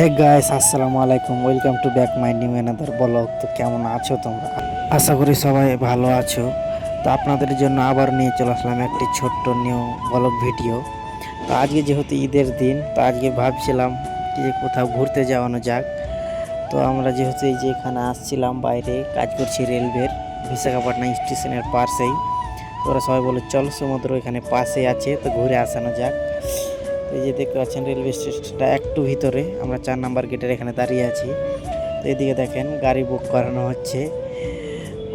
Hey guys, আসসালামু আলাইকুম। Welcome to back my new another blog. তো কেমন আছো তোমরা? আশা করি সবাই ভালো আছো। তো আপনাদের জন্য আবার নিয়ে চলে আসলাম একটি ছোট্ট নিউ ব্লগ ভিডিও। তো আজকে যেহেতু ঈদের দিন, তো আজকে ভাবছিলাম যে কোথাও ঘুরতে যাওয়ানো যাক। তো আমরা যেহেতু এই যে এখানে আসছিলাম, বাইরে কাজ করছি রেলওয়ের, বিশাখাপট্টনম স্টেশনের পাশেই। তো ওরা সবাই বলে চল, সমুদ্র এখানে পাশে আছে, তো ঘুরে আসানো যাক। তো এই যে দেখতে পাচ্ছেন রেলওয়ে স্টেশনটা একটু ভিতরে, আমরা 4 নম্বর গেটের এখানে দাঁড়িয়ে আছি। তো এদিকে দেখেন গাড়ি বুক করানো হচ্ছে।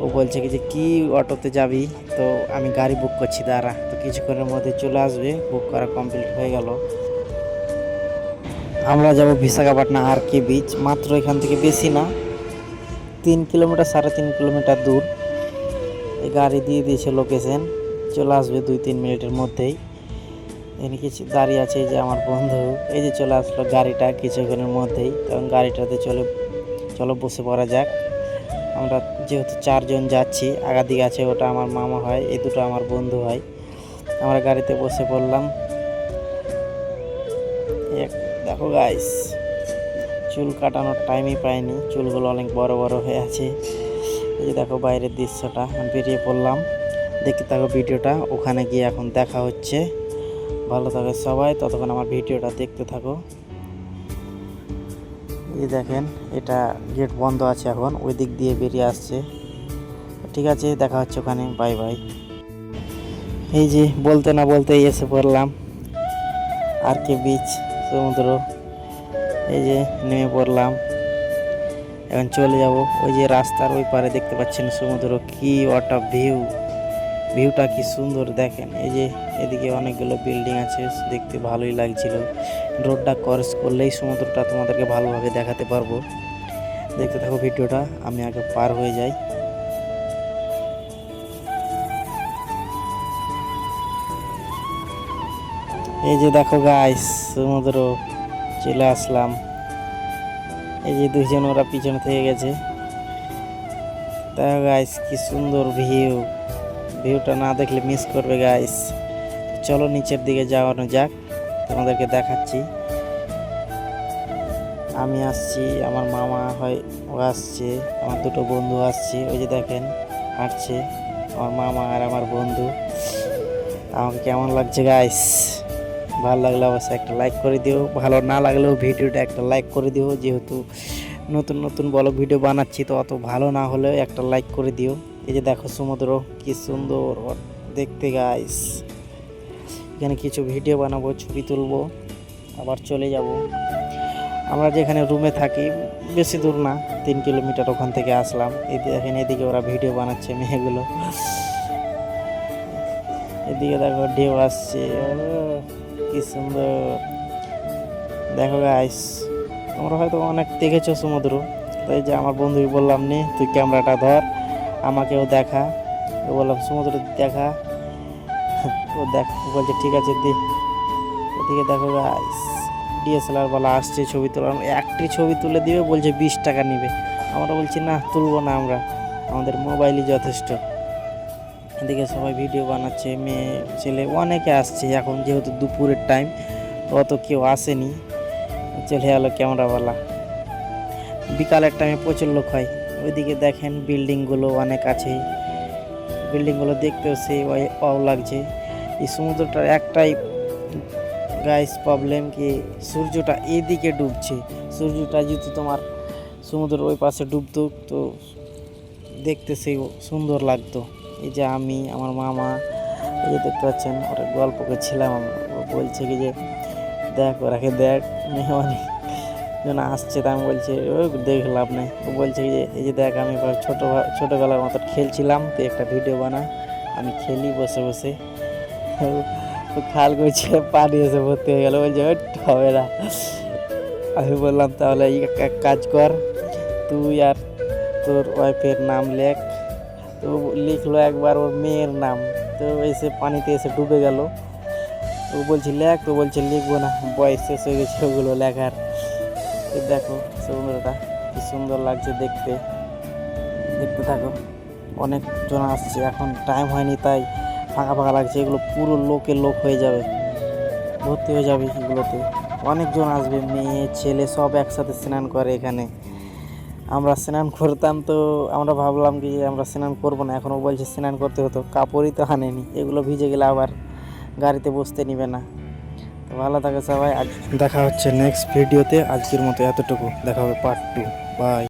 ও বলছে কি যে কি অটোতে যাবি, তো আমি গাড়ি বুক করছি দাঁড়া, তো কিছুক্ষণের মধ্যে চলে আসবে, বুক করা কমপ্লিট হয়ে গেল। আমরা যাব বিশাখাপট্টনম আর কে বিচ, মাত্র এখান থেকে বেশি না, 3 কিলোমিটার 3.5 কিলোমিটার দূর। এই গাড়ি দিয়ে দিয়েছে লোকেশন, চলে আসবে 2-3 মিনিটের মধ্যেই। এখানে কিছু দাঁড়িয়ে আছে, এই যে আমার বন্ধু, এই যে চলে আসলো গাড়িটা কিছুক্ষণের মধ্যেই। তখন গাড়িটাতে চলো বসে পড়া যাক। আমরা যেহেতু 4 জন যাচ্ছি, আগার দিকে আছে ওটা আমার মামা হয়, এই দুটো আমার বন্ধু হয়। আমরা গাড়িতে বসে পড়লাম। দেখো গাইস, চুল কাটানোর টাইমই পাইনি, চুলগুলো অনেক বড় বড় হয়ে আছে। এই যে দেখো বাইরের দৃশ্যটা, বেরিয়ে পড়লাম। দেখতে থাকো ভিডিওটা, ওখানে গিয়ে এখন দেখা হচ্ছে। ভালো থাকে সবাই, ততক্ষণ আমার ভিডিওটা দেখতে থাকো। এই দেখেন, এটা গেট বন্ধ আছে এখন, ওই দিক দিয়ে বেরিয়ে আসছে। ঠিক আছে, দেখা হচ্ছে ওখানে, বাই বাই। এই যে বলতে না বলতেই এসে পড়লাম আর কে বিচ, সমুদ্র। এই যে নেমে পড়লাম, এখন চলে যাব। ওই যে রাস্তার ওই পারে দেখতে পাচ্ছেন সমুদ্র, কি ওয়াটার ভিউটা কি সুন্দর দেখেন। এই যে এদিকে অনেকগুলো বিল্ডিং আছে, দেখতে ভালোই লাগছিল। রোডটা ক্রস করলেই সমুদ্রটা তোমাদেরকে ভালোভাবে দেখাতে পারবো। দেখতে থাকো ভিডিওটা, আমি আগে পার হয়ে যাই। এই যে দেখো গাইস, সমুদ্র চলে আসলাম। এই যে দুইজন ওরা পিছনে থেকে গেছে। দেখো গাইস, কি সুন্দর ভিউটা না দেখলে মিস করবে গাইস। চলো নিচের দিকে যাওয়ানো যাক, তোমাদেরকে দেখাচ্ছি। আমি আসছি, আমার মামা হয় ও আসছে, আমার দুটো বন্ধু আসছে। ওই যে দেখেন হাঁটছে আমার মামা আর আমার বন্ধু। আমাকে কেমন লাগছে গাইস? ভালো লাগলে অবশ্যই একটা লাইক করে দিও, ভালো না লাগলেও ভিডিওটা একটা লাইক করে দিও। যেহেতু নতুন নতুন ব্লগ ভিডিও বানাচ্ছি, তো অত ভালো না হলেও একটা লাইক করে দিও। এই যে দেখো সমুদ্র কি সুন্দর দেখতে গাইস। এখানে কিছু ভিডিও বানাবো, ছবি তুলবো, আবার চলে যাব। আমরা যেখানে রুমে থাকি বেশি দূর না, 3 কিলোমিটার ওখান থেকে আসলাম। এই দেখেন এদিকে ওরা ভিডিও বানাচ্ছে মেয়েগুলো। এদিকে দেখো ঢেউ আসছে, কি সুন্দর দেখো গাইস। তোমরা হয়তো অনেক দেখেছো সমুদ্র, তাই যে আমার বন্ধুকে বললাম নে তুই ক্যামেরাটা ধর, আমাকেও দেখা। ও বললাম সমুদ্র দেখা, ও দেখ, বলছে ঠিক আছে দি। এদিকে দেখো গাইস, ডিএসএলআর বলা আসছে ছবি তোলার, একটি ছবি তুলে দিবে, বলছে 20 টাকা নিবে। আমরা বলছি না, তুলবো না, আমাদের মোবাইলই যথেষ্ট। এদিকে সবাই ভিডিও বানাচ্ছে, মেয়ে ছেলে অনেকে আসছে। এখন যেহেতু দুপুরের টাইম, অত কেউ আসেনি, চলে গেলো ক্যামেরাওয়ালা। বিকালের টাইমে প্রচুর লোক হয়। ওইদিকে দেখেন বিল্ডিংগুলো অনেক আছে, বিল্ডিংগুলো দেখতেও সেই ওয়াও লাগছে। এই সমুদ্রটার একটাই গাইস প্রবলেম কি, সূর্যটা এইদিকে ডুবছে। সূর্যটা যদি তোমার সমুদ্রের ওই পাশে ডুবতো, তো দেখতে সেই সুন্দর লাগতো। এই যে আমি, আমার মামা, এই যে দেখতে পাচ্ছেন, ওরা গল্প করছিলাম। ও বলছে কি যে দেখ ওরাকে দেখ, মেহমানি যেন আসছে। তা আমি বলছি ও দেখে লাভ নেই। ও বলছে কি যে এই যে দেখ, আমি ছোটোবেলার মতো খেলছিলাম, তুই একটা ভিডিও বানা, আমি খেলি বসে বসে। ও খাল করছে, পানি এসে ভর্তি হয়ে গেল, বলছে হবে না। আমি বললাম তাহলে এক কাজ কর, তুই আর তোর ওয়াইফের নাম লেখ। তো লিখলো একবার ওর মেয়ের নাম, তো এসে পানিতে এসে ডুবে গেল। ও বলছে লেখ, তো বলছে লিখবো না, বয়স শেষ হয়ে গেছে ওগুলো লেখার। দেখো সমুদ্রটা কি সুন্দর লাগছে দেখতে, দেখতে থাকো। অনেক জন আসছে, এখন টাইম হয়নি তাই ফাঁকা ফাঁকা লাগছে। এগুলো পুরো লোক হয়ে যাবে, ভর্তি হয়ে যাবে এগুলোতে। অনেকজন আসবে, মেয়ে ছেলে সব একসাথে স্নান করে এখানে। আমরা স্নান করতাম তো আমরা ভাবলাম কি যে আমরা স্নান করবো না, এখনও বলছে স্নান করতে হতো, কাপড়ই তো আনেনি, এগুলো ভিজে গেলে আবার গাড়িতে বসতে নিবে না। তো ভালো থাকে সবাই, আজ দেখা হচ্ছে নেক্সট ভিডিওতে। আজকের মতো এতটুকু, দেখা হবে পার্ট 2। বাই।